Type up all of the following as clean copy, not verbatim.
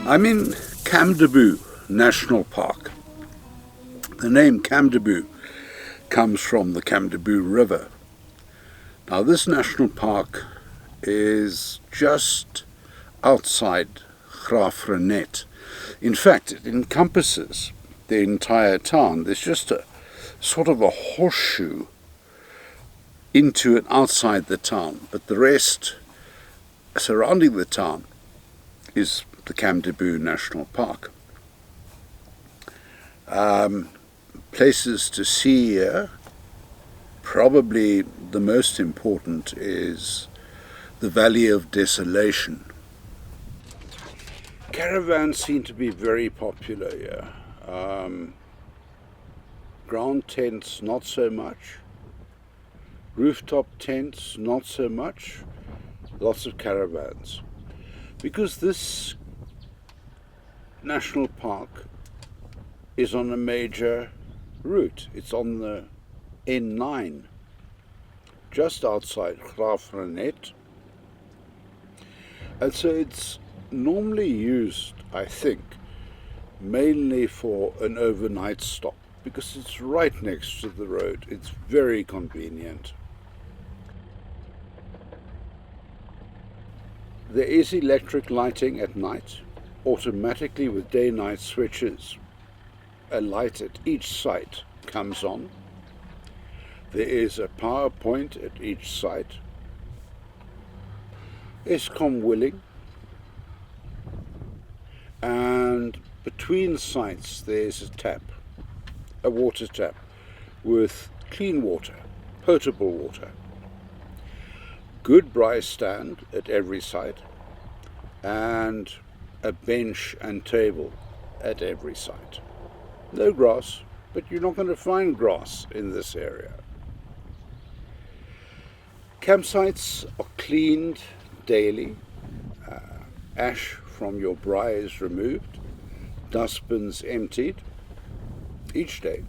I'm in Camdeboo National Park. The name Camdeboo comes from the Camdeboo River. Now this national park is just outside Graaff-Reinet. In fact, it encompasses the entire town. There's just a sort of a horseshoe into and outside the town, but the rest surrounding the town is the Camdeboo National Park. Places to see here, probably the most important is the Valley of Desolation. Caravans seem to be very popular here. Ground tents, not so much. Rooftop tents, not so much. Lots of caravans. Because this national park is on a major route. It's on the N9, just outside Graaff-Reinet. And so it's normally used, I think, mainly for an overnight stop, because it's right next to the road. It's very convenient. There is electric lighting at night, automatically with day-night switches. A light at each site comes on. There is a power point at each site. Eskom willing. And between sites there's a tap, a water tap with clean water, potable water. Good braai stand at every site, and a bench and table at every site. No grass, but you're not going to find grass in this area. Campsites are cleaned daily. Ash from your braai is removed. Dustbins emptied each day.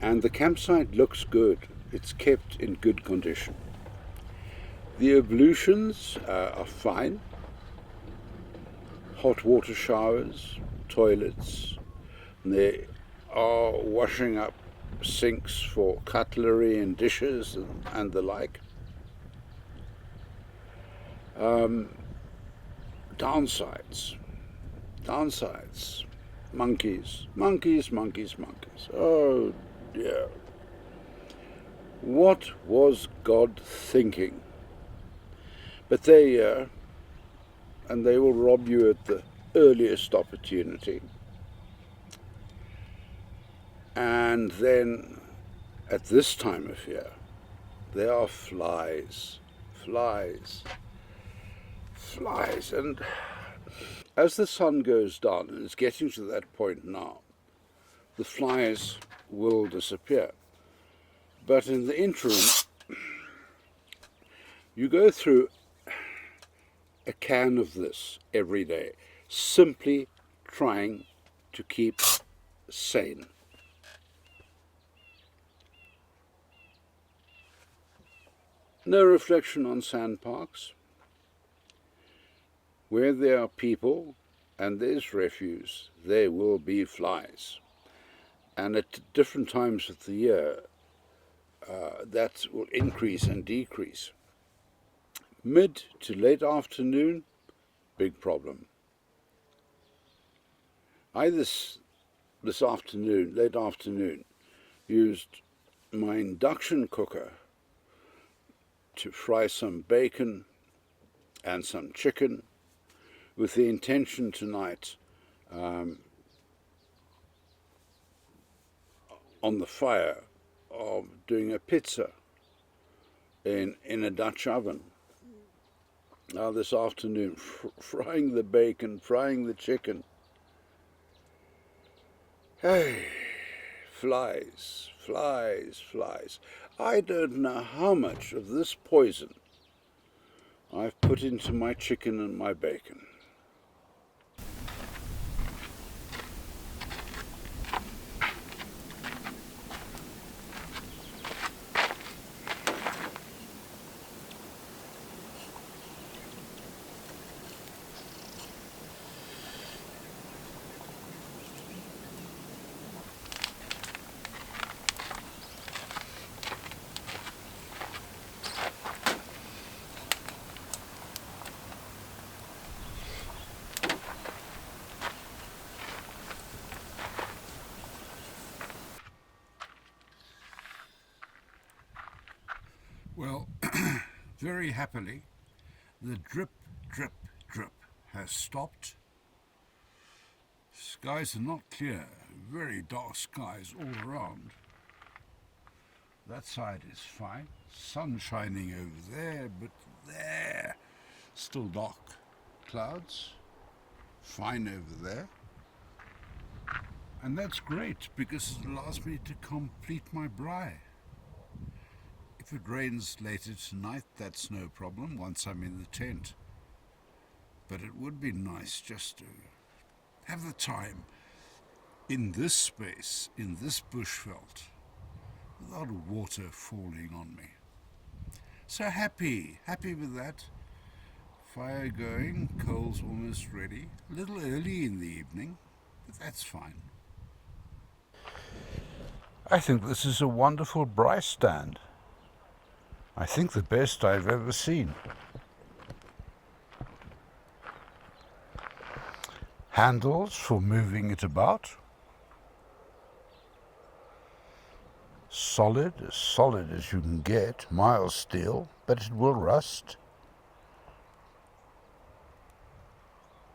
And the campsite looks good. It's kept in good condition. The ablutions are fine. Hot water showers, toilets. They are washing up sinks for cutlery and dishes and the like. Downsides. Monkeys. Oh dear. What was God thinking? But they're here, and they will rob you at the earliest opportunity. And then, at this time of year, there are flies. And as the sun goes down, and it's getting to that point now, the flies will disappear. But in the interim, you go through a can of this every day, simply trying to keep sane. No reflection on sandparks. Where there are people and there's refuse, there will be flies. And at different times of the year, that will increase and decrease. Mid to late afternoon, big problem. I this afternoon, late afternoon, used my induction cooker to fry some bacon and some chicken, with the intention tonight on the fire of doing a pizza in a Dutch oven. Now this afternoon, frying the bacon, frying the chicken, Hey, flies, flies, flies. I don't know how much of this poison I've put into my chicken and my bacon. Well, very happily, the drip, drip, drip has stopped. Skies are not clear, very dark skies all around. That side is fine, sun shining over there, but there, still dark clouds, fine over there. And that's great because it allows me to complete my braai. If it rains later tonight, that's no problem once I'm in the tent. But it would be nice just to have the time in this space, in this bushveld, without water falling on me. So happy with that. Fire going, coal's almost ready. A little early in the evening, but that's fine. I think this is a wonderful braai stand. I think the best I've ever seen. Handles for moving it about. Solid as you can get, mild steel, but it will rust.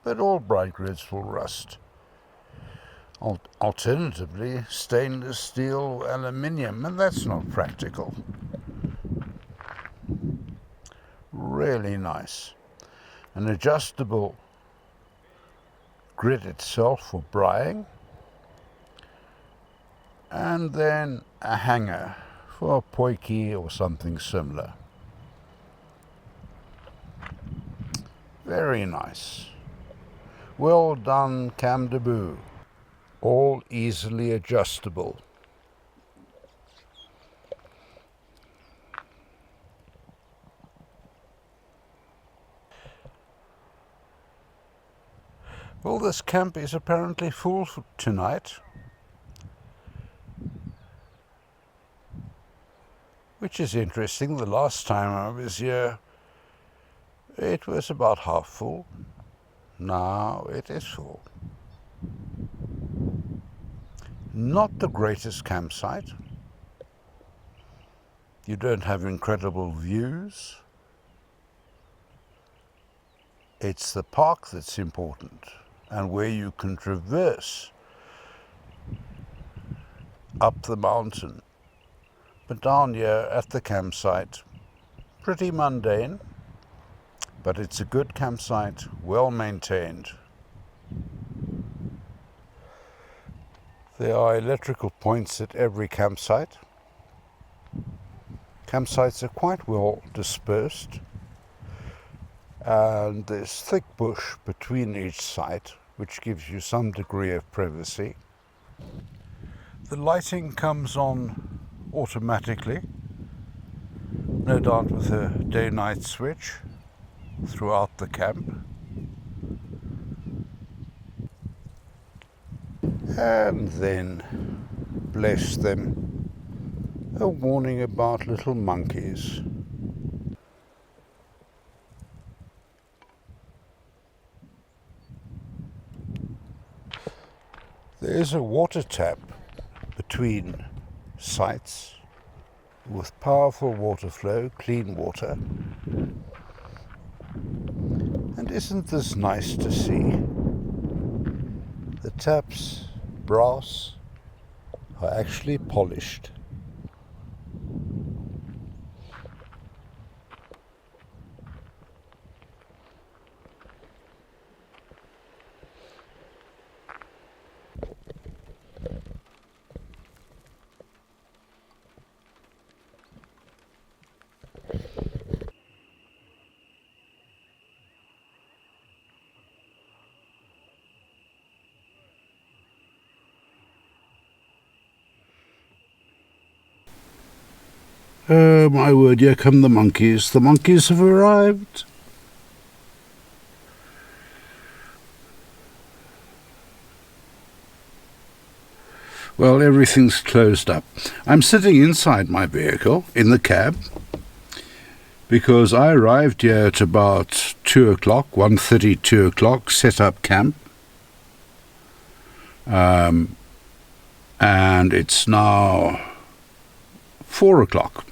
But all braai grids will rust. Alternatively, stainless steel or aluminium, and that's not practical. Really nice. An adjustable grid itself for braaiing, and then a hanger for a potjie or something similar. Very nice. Well done, Camdeboo. All easily adjustable. Well, this camp is apparently full for tonight, which is interesting. The last time I was here, it was about half full. Now it is full. Not the greatest campsite. You don't have incredible views. It's the park that's important, and where you can traverse up the mountain. But down here at the campsite, pretty mundane, but it's a good campsite, well maintained. There are electrical points at every campsite. Campsites are quite well dispersed, and there's thick bush between each site, which gives you some degree of privacy. The lighting comes on automatically, no doubt with a day-night switch throughout the camp. And then, bless them, a warning about little monkeys. There is a water tap between sites with powerful water flow, clean water. And isn't this nice to see? The taps, brass, are actually polished. Oh, my word, here come the monkeys. The monkeys have arrived. Well, everything's closed up. I'm sitting inside my vehicle, in the cab, because I arrived here at about 2 o'clock, 1:30, 2 o'clock, set up camp. And it's now 4 o'clock.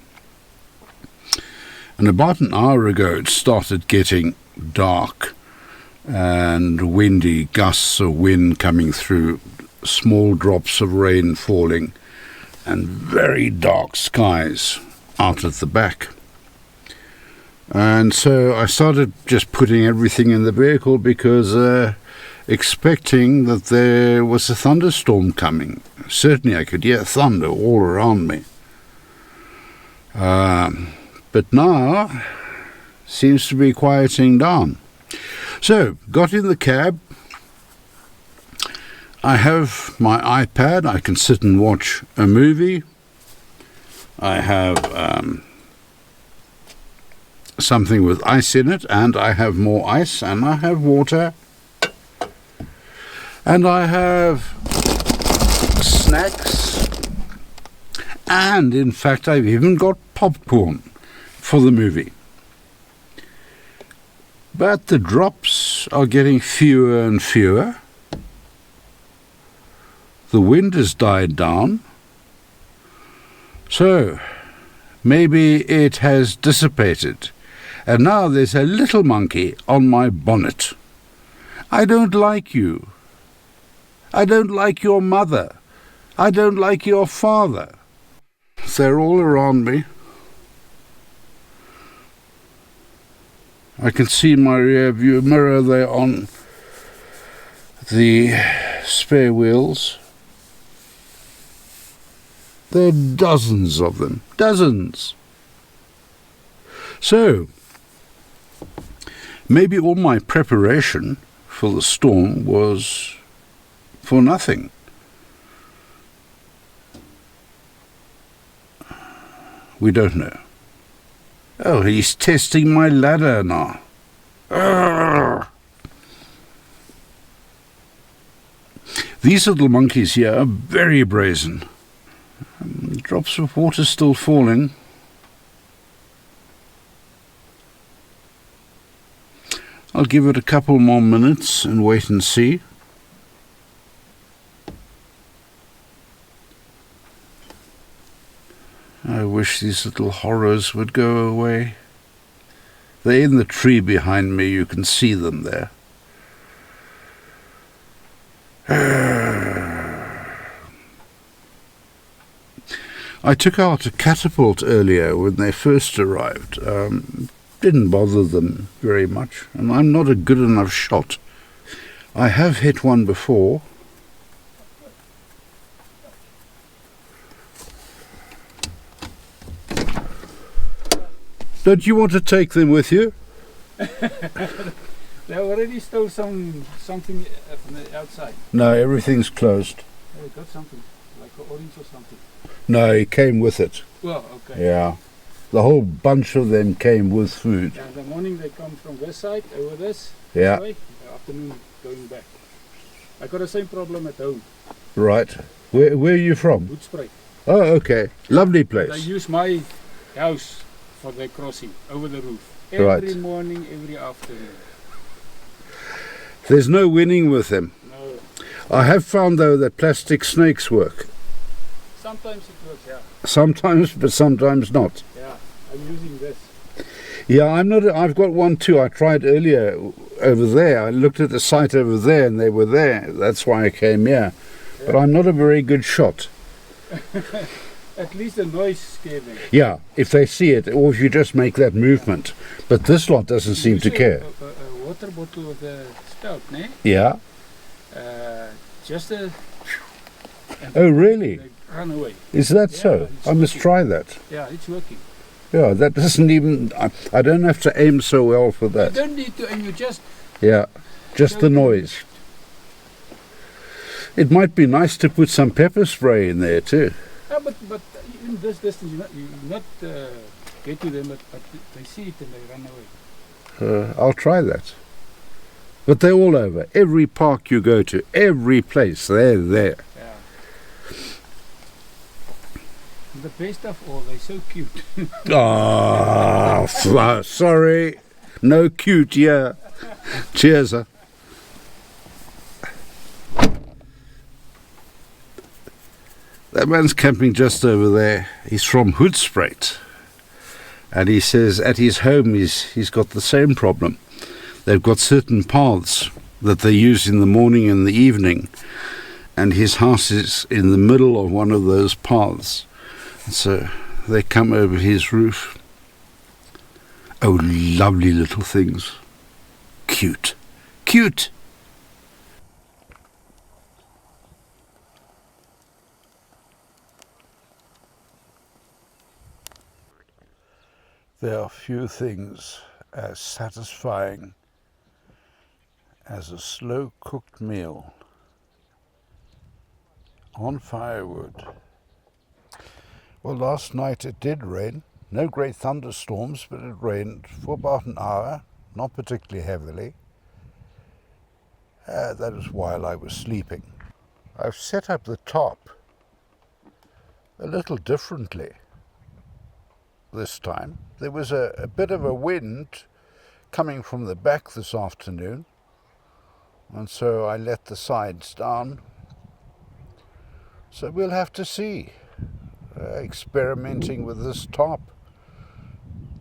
And about an hour ago it started getting dark and windy, gusts of wind coming through, small drops of rain falling, and very dark skies out at the back. And so I started just putting everything in the vehicle because expecting that there was a thunderstorm coming. Certainly I could hear thunder all around me. But now seems to be quieting down. So, got in the cab. I have my iPad. I can sit and watch a movie. I have something with ice in it, and I have more ice, and I have water. And I have snacks. And, in fact, I've even got popcorn for the movie. But the drops are getting fewer and fewer. The wind has died down. So, maybe it has dissipated. And now there's a little monkey on my bonnet. I don't like you. I don't like your mother. I don't like your father. They're all around me. I can see my rear view mirror there on the spare wheels. There are dozens of them. Dozens. So, maybe all my preparation for the storm was for nothing. We don't know. Oh, he's testing my ladder now. Arrgh. These little monkeys here are very brazen. Drops of water still falling. I'll give it a couple more minutes and wait and see. I wish these little horrors would go away. They're in the tree behind me. You can see them there. I took out a catapult earlier when they first arrived. Didn't bother them very much, and I'm not a good enough shot. I have hit one before. Don't you want to take them with you? They already stole something from the outside. No, everything's closed. They got something, like an orange or something. No, he came with it. Well, okay. Yeah. The whole bunch of them came with food. Yeah, in the morning they come from this side, over this Yeah. way. In the afternoon going back. I got the same problem at home. Right. Where are you from? Hoedspruit. Oh, okay. Lovely place. They use my house for their crossing over the roof. Right. Every morning, every afternoon. There's no winning with them. No. I have found, though, that plastic snakes work. Sometimes it works, yeah. Sometimes, but sometimes not. Yeah, I'm using this. Yeah, I've got one too. I tried earlier over there. I looked at the site over there and they were there. That's why I came here. Yeah. But I'm not a very good shot. At least the noise scares them. Yeah, if they see it, or if you just make that movement. But this lot doesn't seem to care. A water bottle with a spout, ne? Yeah. Just a... Oh, really? They run away. Is that so? I must try that. Yeah, it's working. Yeah, that doesn't even... I don't have to aim so well for that. You don't need to aim, you just... Yeah, just the noise. It might be nice to put some pepper spray in there too. But in this distance, you not get to them, but they see it and they run away. I'll try that. But they're all over. Every park you go to, every place, they're there. Yeah. The best of all, they're so cute. Sorry. No cute, yeah. Cheers, huh? That man's camping just over there. He's from Hoedspruit. And he says at his home he's got the same problem. They've got certain paths that they use in the morning and the evening. And his house is in the middle of one of those paths. So they come over his roof. Oh, lovely little things. Cute. Cute! There are few things as satisfying as a slow-cooked meal on firewood. Well, last night it did rain. No great thunderstorms, but it rained for about an hour, not particularly heavily. That was while I was sleeping. I've set up the top a little differently this time. There was a bit of a wind coming from the back this afternoon, and so I let the sides down. So we'll have to see. Experimenting with this top.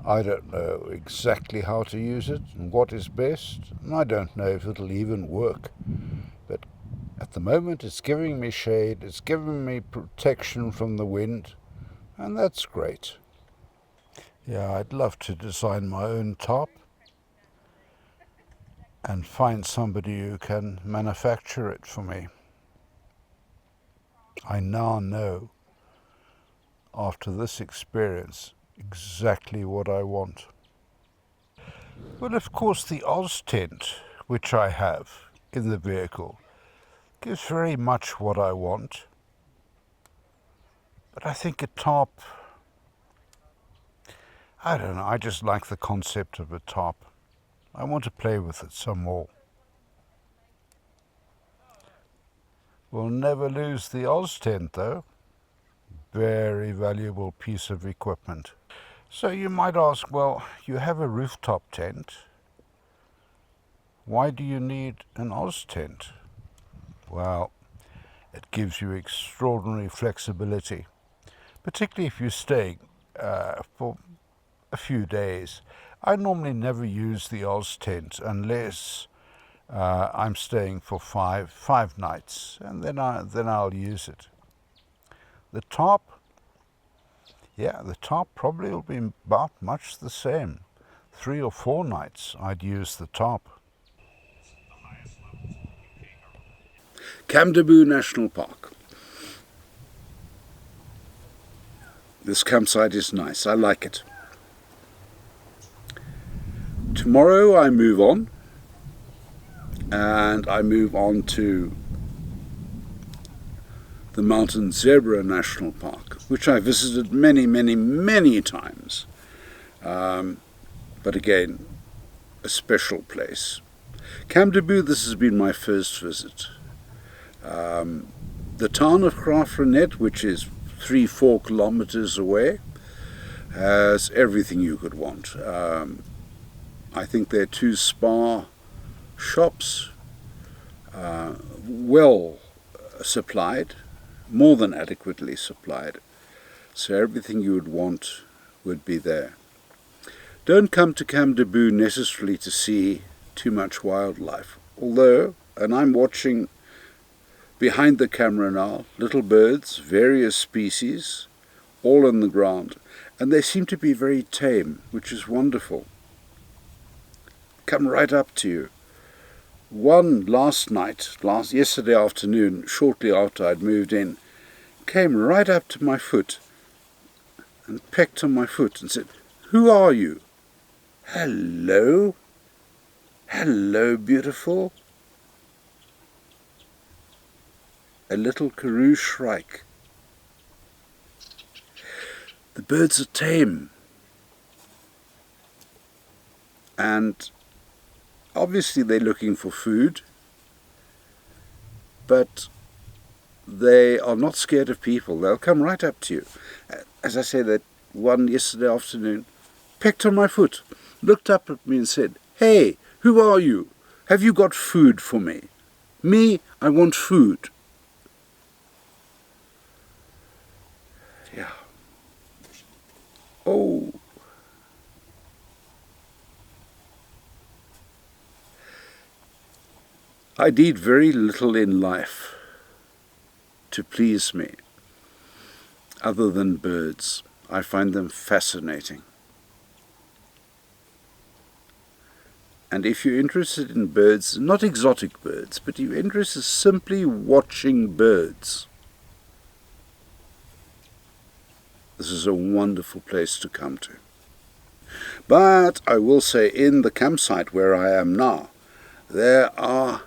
I don't know exactly how to use it and what is best, and I don't know if it'll even work. But at the moment it's giving me shade, it's giving me protection from the wind, and that's great. Yeah, I'd love to design my own top and find somebody who can manufacture it for me. I now know, after this experience, exactly what I want. Well, of course, the Oz tent, which I have in the vehicle, gives very much what I want. But I think a top, I don't know, I just like the concept of a top. I want to play with it some more. We'll never lose the Oz tent, though. Very valuable piece of equipment. So you might ask, well, you have a rooftop tent. Why do you need an Oz tent? Well, it gives you extraordinary flexibility, particularly if you're staying for a few days. I normally never use the Oz tent unless I'm staying for five nights, and then I'll use it. The top, the top probably will be about much the same. 3 or 4 nights I'd use the top. Camdeboo National Park. This campsite is nice, I like it. Tomorrow I move on, and I move on to the Mountain Zebra National Park, which I visited many times. But again, a special place. Camdeboo, this has been my first visit. The town of Graaff-Reinet, which is 3-4 kilometers away, has everything you could want. I think there are 2 spa shops, well supplied, more than adequately supplied. So everything you would want would be there. Don't come to Camdeboo necessarily to see too much wildlife. Although, and I'm watching behind the camera now, little birds, various species, all on the ground. And they seem to be very tame, which is wonderful. Come right up to you. One yesterday afternoon, shortly after I'd moved in, came right up to my foot and pecked on my foot and said, "Who are you?" "Hello. Hello, beautiful." A little Graaff-Reinet. The birds are tame. And obviously they're looking for food, but they are not scared of people. They'll come right up to you. As I say, that one yesterday afternoon pecked on my foot, looked up at me and said, "Hey, who are you? Have you got food for me? Me, I want food." Yeah. Oh. I need very little in life to please me, other than birds. I find them fascinating. And if you're interested in birds, not exotic birds, but you're interested in simply watching birds, this is a wonderful place to come to. But I will say, in the campsite where I am now, there are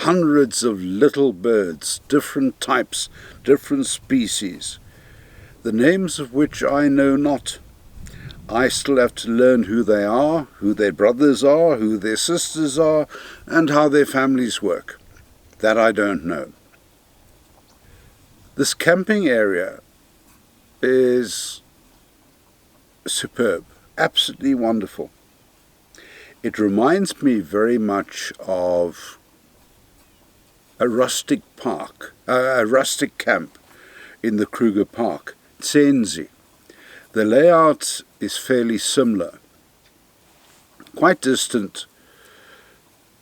hundreds of little birds, different types, different species, the names of which I know not. I still have to learn who they are, who their brothers are, who their sisters are, and how their families work. That I don't know. This camping area is superb, absolutely wonderful. It reminds me very much of a rustic park, a rustic camp in the Kruger Park, Tsenzi. The layout is fairly similar, quite distant,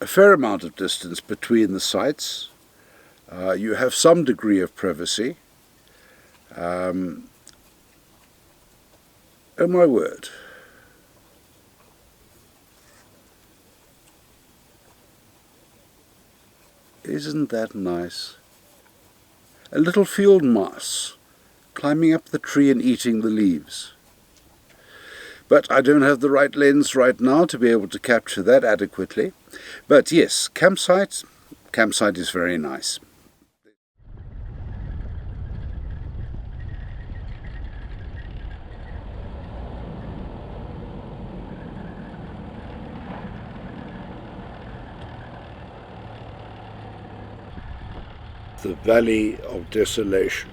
a fair amount of distance between the sites. You have some degree of privacy. Oh my word. Isn't that nice? A little field mouse climbing up the tree and eating the leaves. But I don't have the right lens right now to be able to capture that adequately. But yes, campsite is very nice. The Valley of Desolation.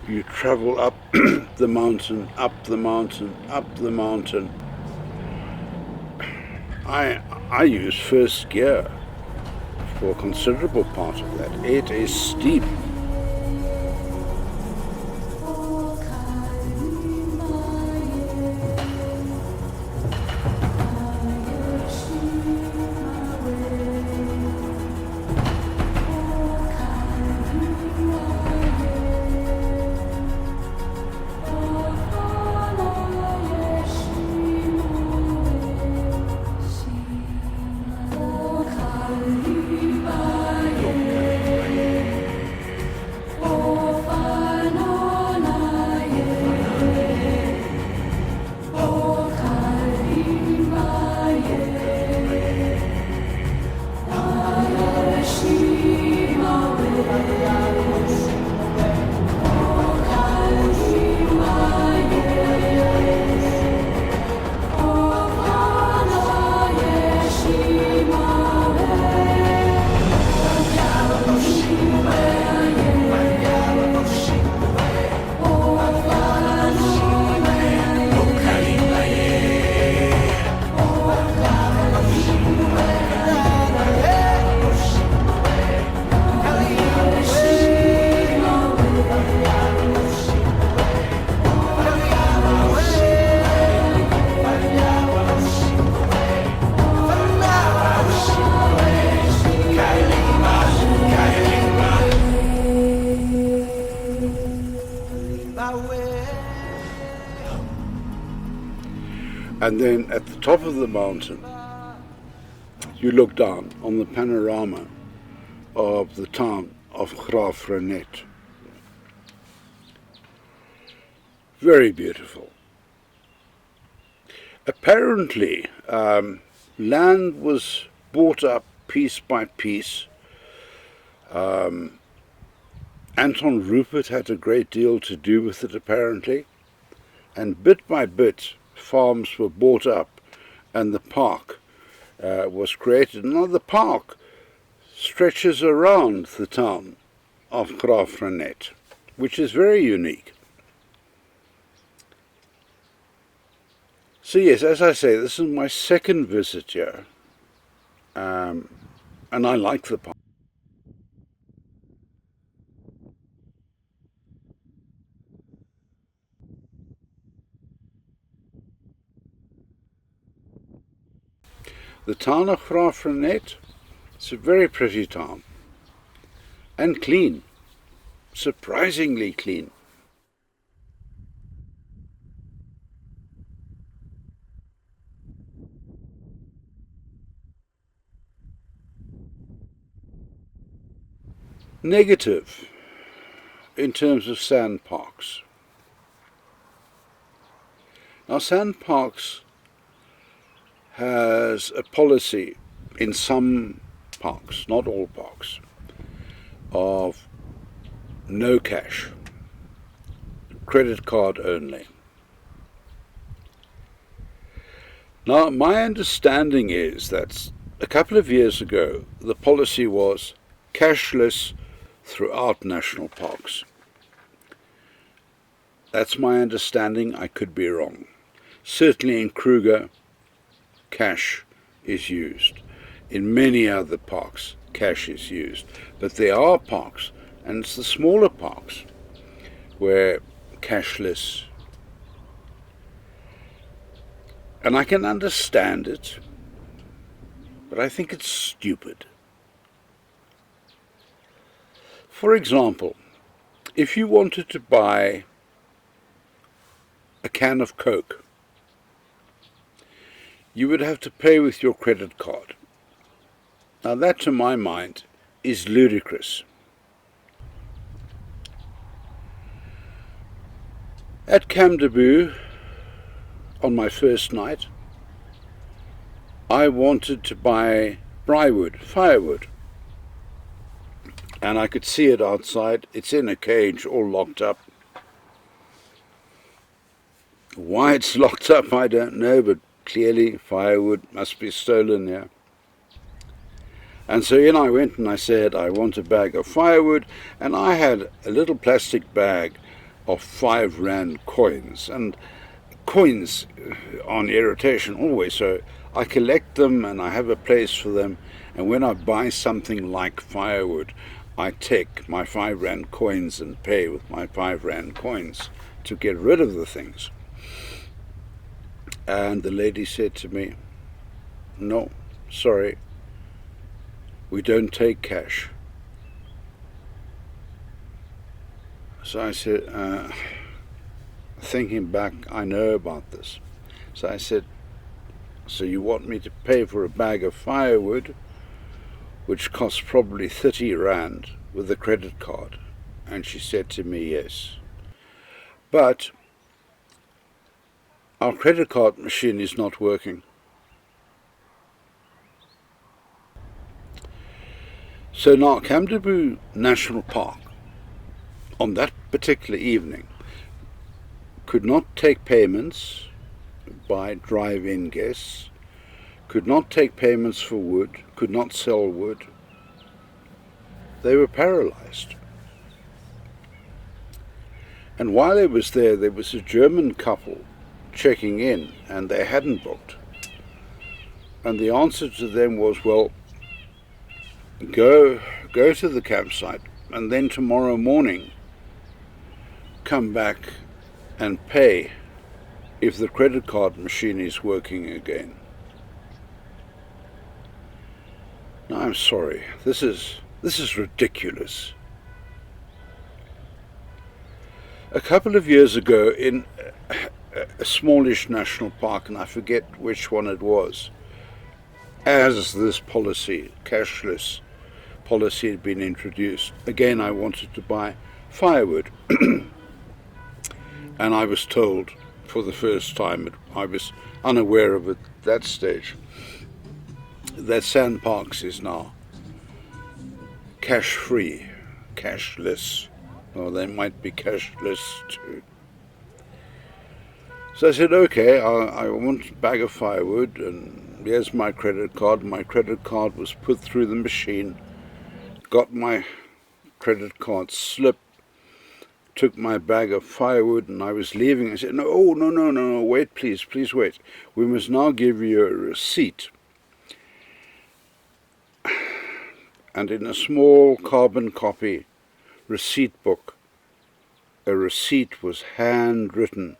You travel up the mountain, up the mountain, up the mountain. I use first gear for a considerable part of that. It is steep. And then at the top of the mountain, you look down on the panorama of the town of Graaff-Reinet. Very beautiful. Apparently, land was bought up piece by piece, and Anton Rupert had a great deal to do with it apparently, and bit by bit farms were bought up and the park was created. Now the park stretches around the town of Graaff-Reinet, which is very unique. So yes, as I say, this is my second visit here, and I like the park. The town of Graaff-Reinet, it's a very pretty town, and clean, surprisingly clean. Negative in terms of sand parks. Now sand parks has a policy in some parks, not all parks, of no cash, credit card only. Now my understanding is that a couple of years ago the policy was cashless throughout national parks. That's my understanding. I could be wrong. Certainly in Kruger, cash is used. In many other parks, cash is used. But there are parks, and it's the smaller parks, where cashless. And I can understand it, but I think it's stupid. For example, if you wanted to buy a can of Coke, you would have to pay with your credit card. Now that, to my mind, is ludicrous. At Camdeboo, on my first night, I wanted to buy firewood. And I could see it outside. It's in a cage, all locked up. Why it's locked up, I don't know, but clearly firewood must be stolen here. And so in I went and I said, I want a bag of firewood, and I had a little plastic bag of 5 Rand coins. And coins on irritation always, so I collect them and I have a place for them, and when I buy something like firewood, I take my 5 Rand coins and pay with my 5 Rand coins to get rid of the things. And the lady said to me, no, sorry, we don't take cash. So I said, thinking back, I know about this. So I said, so you want me to pay for a bag of firewood, which costs probably 30 Rand with a credit card? And she said to me, yes. But our credit card machine is not working. So now Camdeboo National Park, on that particular evening, could not take payments by drive-in guests, could not take payments for wood, could not sell wood. They were paralyzed. And while I was there was a German couple checking in, and they hadn't booked. And the answer to them was, well, go to the campsite, and then tomorrow morning come back and pay if the credit card machine is working again. Now, I'm sorry, this is ridiculous. A couple of years ago in a smallish national park, and I forget which one it was, as this policy, cashless policy, had been introduced, again I wanted to buy firewood. And I was told for the first time, I was unaware of it at that stage, that Sandparks is now cash-free, cashless. or they might be cashless too. So I said, okay, I want a bag of firewood, and here's my credit card. My credit card was put through the machine, got my credit card slip, took my bag of firewood, and I was leaving. I said, no, wait, please wait. We must now give you a receipt. And in a small carbon copy receipt book, a receipt was handwritten.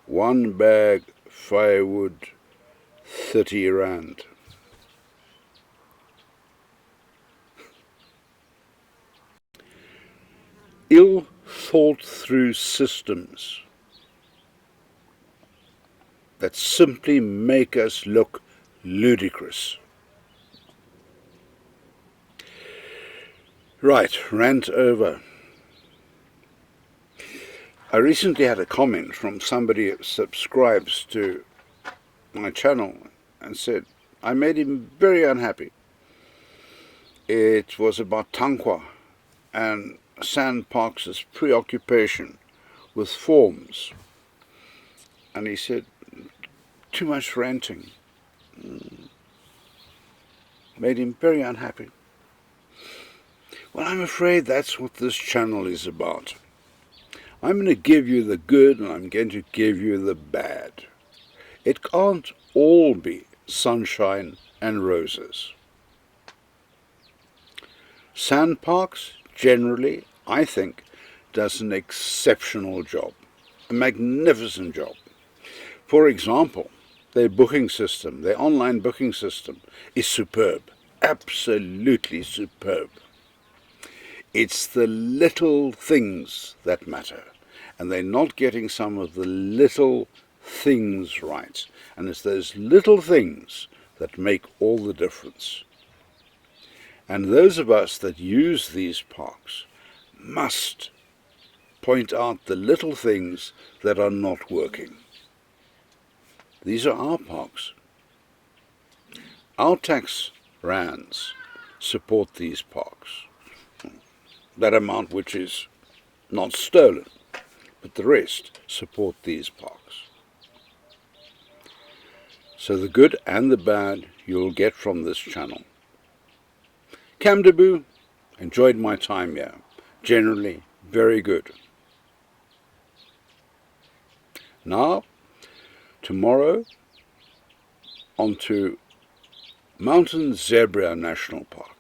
1 bag firewood, 30 rand. Ill thought through systems that simply make us look ludicrous. Right, rant over. I recently had a comment from somebody who subscribes to my channel and said, I made him very unhappy. It was about Nqweba and Sandparks' preoccupation with forms. And he said, too much ranting. Made him very unhappy. Well, I'm afraid that's what this channel is about. I'm going to give you the good and I'm going to give you the bad. It can't all be sunshine and roses. Sandparks, generally, I think, does an exceptional job, a magnificent job. For example, their booking system, their online booking system, is superb, absolutely superb. It's the little things that matter, and they're not getting some of the little things right. And it's those little things that make all the difference. And those of us that use these parks must point out the little things that are not working. These are our parks. Our tax rands support these parks. That amount which is not stolen, but the rest support these parks. So the good and the bad you'll get from this channel. Camdeboo, enjoyed my time here. Generally very good. Now, tomorrow, on to Mountain Zebra National Park.